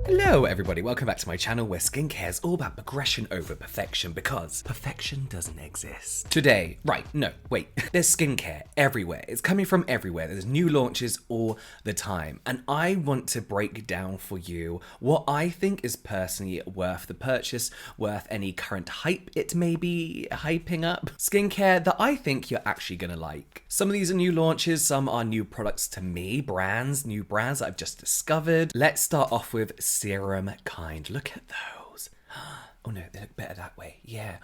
Hello everybody, welcome back to my channel where skincare is all about progression over perfection because perfection doesn't exist. Today, there's skincare everywhere. It's coming from everywhere. There's new launches all the time. And I want to break down for you what I think is personally worth the purchase, worth any current hype it may be hyping up. Skincare that I think you're actually gonna like. Some of these are new launches, some are new products to me, new brands that I've just discovered. Let's start off with Serum Kind. Look at those. Oh no, they look better that way. Yeah.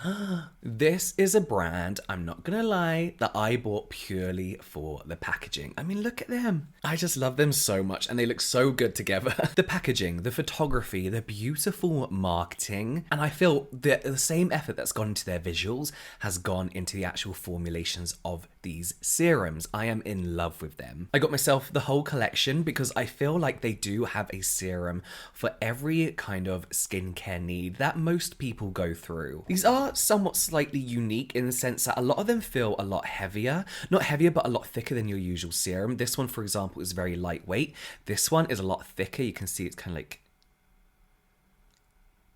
This is a brand, I'm not gonna lie, that I bought purely for the packaging. I mean, look at them. I just love them so much and they look so good together. The packaging, the photography, the beautiful marketing, and I feel that the same effort that's gone into their visuals has gone into the actual formulations of these serums. I am in love with them. I got myself the whole collection because I feel like they do have a serum for every kind of skincare need that most people go through. These are somewhat slightly unique in the sense that a lot of them feel a lot heavier. Not heavier, but a lot thicker than your usual serum. This one, for example, is very lightweight. This one is a lot thicker. You can see it's kind of like...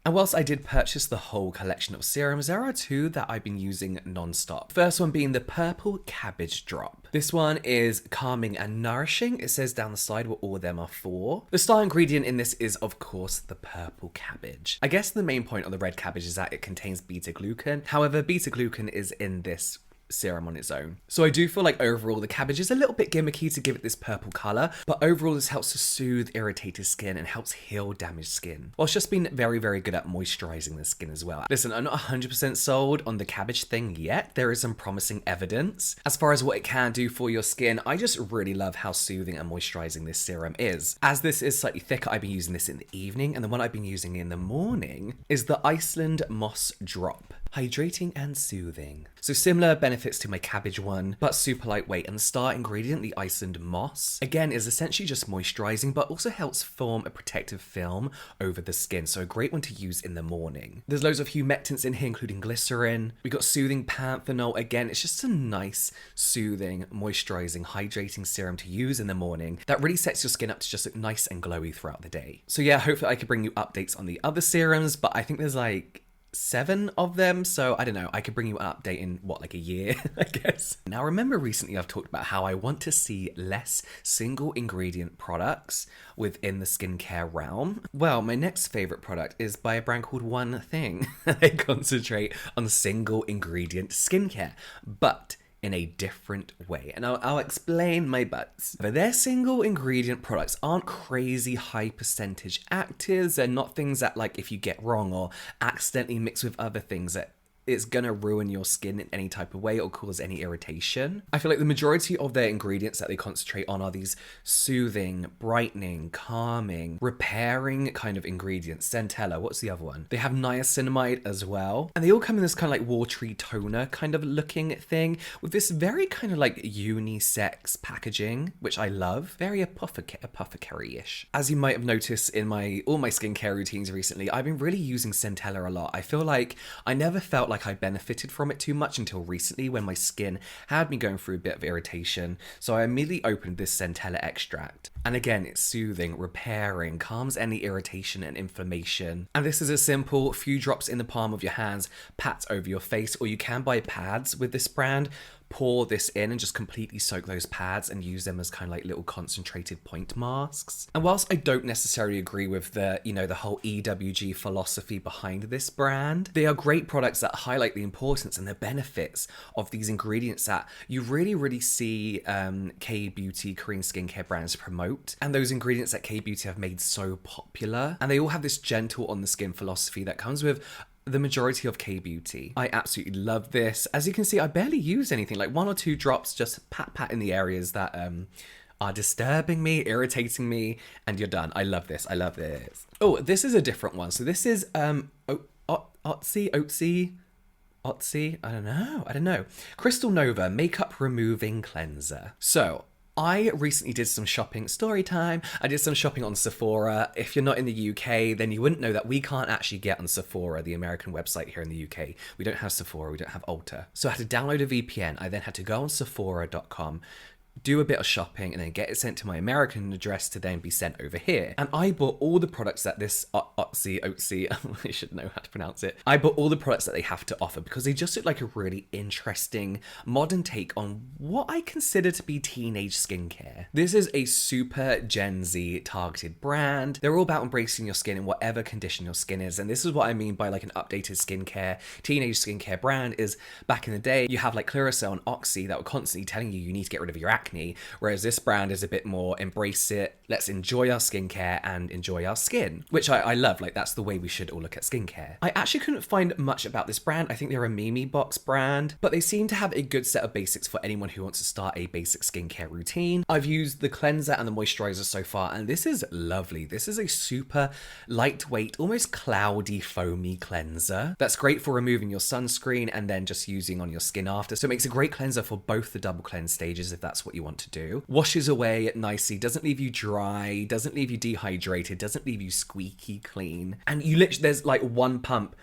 And whilst I did purchase the whole collection of serums, there are two that I've been using non-stop. First one being the Purple Cabbage Drop. This one is calming and nourishing. It says down the side what all of them are for. The star ingredient in this is, of course, the purple cabbage. I guess the main point of the red cabbage is that it contains beta-glucan. However, beta-glucan is in this serum on its own. So I do feel like overall the cabbage is a little bit gimmicky to give it this purple color, but overall this helps to soothe irritated skin and helps heal damaged skin, whilst just being very, very good at moisturizing the skin as well. Listen, I'm not 100% sold on the cabbage thing yet. There is some promising evidence. As far as what it can do for your skin, I just really love how soothing and moisturizing this serum is. As this is slightly thicker, I've been using this in the evening, and the one I've been using in the morning is the Iceland Moss Drop. Hydrating and soothing. So similar benefits to my cabbage one, but super lightweight, and the star ingredient, the Iceland Moss, again is essentially just moisturizing, but also helps form a protective film over the skin, so a great one to use in the morning. There's loads of humectants in here, including glycerin. We got soothing panthenol. Again, it's just a nice, soothing, moisturizing, hydrating serum to use in the morning that really sets your skin up to just look nice and glowy throughout the day. So yeah, hopefully I could bring you updates on the other serums, but I think there's like 7 of them, so I don't know, I could bring you an update in like a year, I guess. Now remember recently I've talked about how I want to see less single ingredient products within the skincare realm. Well, my next favorite product is by a brand called One Thing. They concentrate on single ingredient skincare, but in a different way, and I'll explain my buts. But their single ingredient products aren't crazy high percentage actives. They're not things that, like, if you get wrong or accidentally mix with other things, that it's gonna ruin your skin in any type of way or cause any irritation. I feel like the majority of their ingredients that they concentrate on are these soothing, brightening, calming, repairing kind of ingredients. Centella, what's the other one? They have niacinamide as well. And they all come in this kind of like watery toner kind of looking thing with this very kind of like unisex packaging, which I love. Very apothecary-ish. As you might have noticed in all my skincare routines recently, I've been really using Centella a lot. I feel like I never felt like I benefited from it too much until recently when my skin had me going through a bit of irritation. So I immediately opened this Centella extract. And again, it's soothing, repairing, calms any irritation and inflammation. And this is a simple few drops in the palm of your hands, pat over your face, or you can buy pads with this brand. Pour this in and just completely soak those pads and use them as kind of like little concentrated point masks. And whilst I don't necessarily agree with the whole EWG philosophy behind this brand, they are great products that highlight the importance and the benefits of these ingredients that you really, really see K-beauty Korean skincare brands promote, and those ingredients that K-beauty have made so popular. And they all have this gentle on the skin philosophy that comes with the majority of K-beauty. I absolutely love this. As you can see, I barely use anything, like 1 or 2 drops, just pat in the areas that are disturbing me, irritating me, and you're done. I love this. I love this. Oh, this is a different one. So this is Otzi, I don't know. Crystal Nova Makeup Removing Cleanser. So I recently did some shopping, story time. I did some shopping on Sephora. If you're not in the UK, then you wouldn't know that we can't actually get on Sephora, the American website here in the UK. We don't have Sephora, we don't have Ulta. So I had to download a VPN. I then had to go on Sephora.com, do a bit of shopping, and then get it sent to my American address to then be sent over here. And I bought all the products that this Otzi, I should know how to pronounce it. I bought all the products that they have to offer because they just look like a really interesting modern take on what I consider to be teenage skincare. This is a super Gen Z targeted brand. They're all about embracing your skin in whatever condition your skin is. And this is what I mean by like an updated skincare, teenage skincare brand is back in the day, you have like Claricel and Oxy that were constantly telling you need to get rid of your acne. Whereas this brand is a bit more embrace it, let's enjoy our skincare and enjoy our skin, which I love. Like that's the way we should all look at skincare. I actually couldn't find much about this brand. I think they're a Mimi Box brand, but they seem to have a good set of basics for anyone who wants to start a basic skincare routine. I've used the cleanser and the moisturizer so far, and this is lovely. This is a super lightweight, almost cloudy, foamy cleanser that's great for removing your sunscreen and then just using on your skin after. So it makes a great cleanser for both the double cleanse stages if that's what you want to do. Washes away nicely, doesn't leave you dry, doesn't leave you dehydrated, doesn't leave you squeaky clean. And you literally, there's like one pump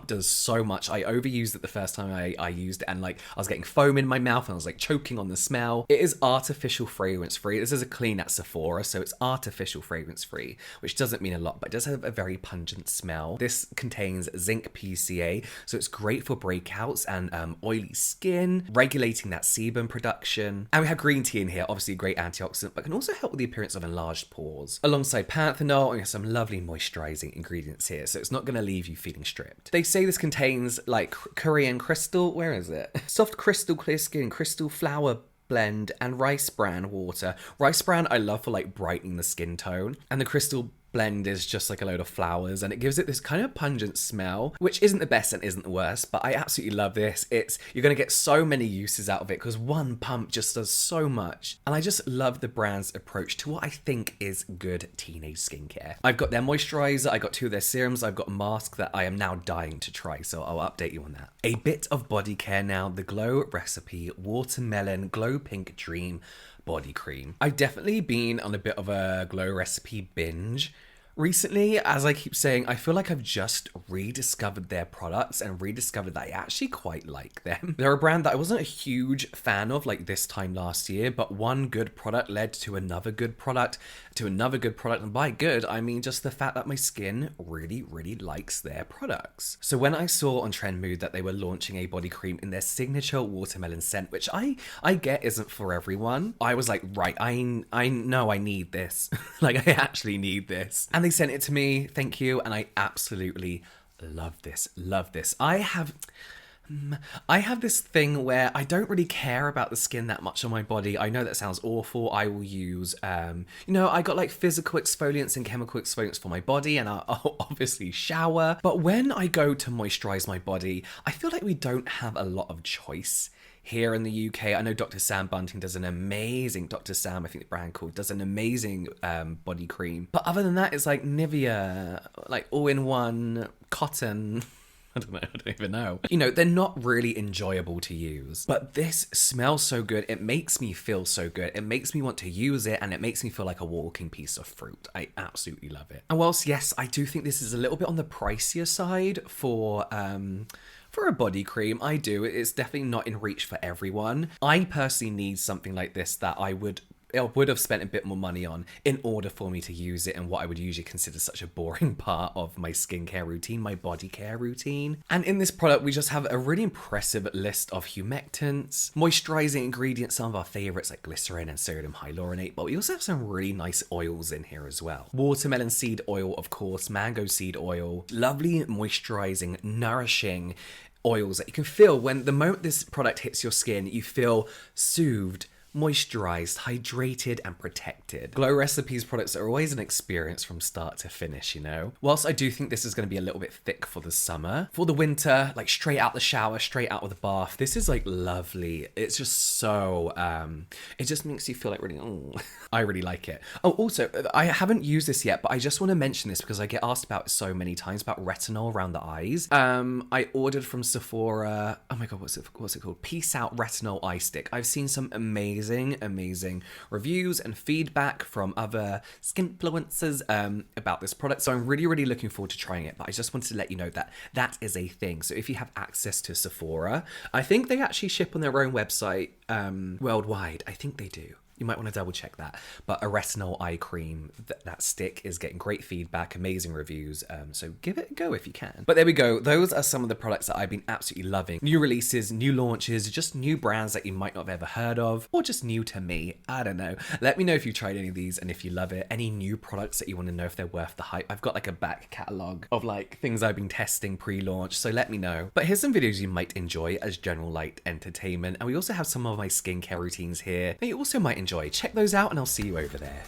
does so much. I overused it the first time I used it, and like I was getting foam in my mouth and I was like choking on the smell. It is artificial fragrance free. This is a clean at Sephora, so it's artificial fragrance free, which doesn't mean a lot, but it does have a very pungent smell. This contains zinc PCA, so it's great for breakouts and oily skin, regulating that sebum production. And we have green tea in here, obviously a great antioxidant, but can also help with the appearance of enlarged pores. Alongside panthenol, we have some lovely moisturizing ingredients here, so it's not going to leave you feeling stripped. They say this contains like Korean crystal, where is it? Soft crystal clear skin, crystal flower blend, and rice bran water. Rice bran I love for like brightening the skin tone, and the crystal blend is just like a load of flowers, and it gives it this kind of pungent smell, which isn't the best and isn't the worst, but I absolutely love this. You're going to get so many uses out of it because one pump just does so much, and I just love the brand's approach to what I think is good teenage skincare. I've got their moisturizer, I got 2 of their serums, I've got a mask that I am now dying to try, so I'll update you on that. A bit of body care now, the Glow Recipe Watermelon Glow Pink Dream Body Cream. I've definitely been on a bit of a Glow Recipe binge recently. As I keep saying, I feel like I've just rediscovered their products and rediscovered that I actually quite like them. They're a brand that I wasn't a huge fan of like this time last year, but one good product led to another good product, to another good product, and by good, I mean just the fact that my skin really, really likes their products. So when I saw on Trendmood that they were launching a body cream in their signature watermelon scent, which I get isn't for everyone, I was like, right, I know I need this. Like, I actually need this. And they sent it to me, thank you, and I absolutely love this. I have this thing where I don't really care about the skin that much on my body. I know that sounds awful. I will use, I got like physical exfoliants and chemical exfoliants for my body, and I'll obviously shower. But when I go to moisturize my body, I feel like we don't have a lot of choice here in the UK. I know Dr. Sam Bunting does an amazing, Dr. Sam, I think the brand called, does an amazing body cream. But other than that, it's like Nivea, like all-in-one cotton. I don't even know. They're not really enjoyable to use. But this smells so good. It makes me feel so good. It makes me want to use it, and it makes me feel like a walking piece of fruit. I absolutely love it. And whilst, yes, I do think this is a little bit on the pricier side for a body cream, it's definitely not in reach for everyone. I personally need something like this that I would have spent a bit more money on in order for me to use it in what I would usually consider such a boring part of my skincare routine, my body care routine. And in this product, we just have a really impressive list of humectants, moisturizing ingredients, some of our favorites like glycerin and sodium hyaluronate, but we also have some really nice oils in here as well. Watermelon seed oil, of course, mango seed oil, lovely moisturizing, nourishing oils that you can feel when the moment this product hits your skin, you feel soothed, moisturized, hydrated, and protected. Glow Recipes products are always an experience from start to finish, Whilst I do think this is going to be a little bit thick for the summer, for the winter, like straight out the shower, straight out of the bath, this is like lovely. It's just so, it just makes you feel like really, I really like it. Oh, also, I haven't used this yet, but I just want to mention this because I get asked about it so many times about retinol around the eyes. I ordered from Sephora, oh my God, what's it called? Peace Out Retinol Eye Stick. I've seen some amazing amazing, amazing reviews and feedback from other skinfluencers about this product. So I'm really, really looking forward to trying it. But I just wanted to let you know that that is a thing. So if you have access to Sephora, I think they actually ship on their own website worldwide. I think they do. You might want to double check that. But a retinol eye cream, that stick is getting great feedback, amazing reviews. So give it a go if you can. But there we go. Those are some of the products that I've been absolutely loving. New releases, new launches, just new brands that you might not have ever heard of, or just new to me. I don't know. Let me know if you've tried any of these and if you love it. Any new products that you want to know if they're worth the hype. I've got like a back catalogue of like things I've been testing pre-launch. So let me know. But here's some videos you might enjoy as general light entertainment. And we also have some of my skincare routines here that you also might enjoy. Check those out and I'll see you over there.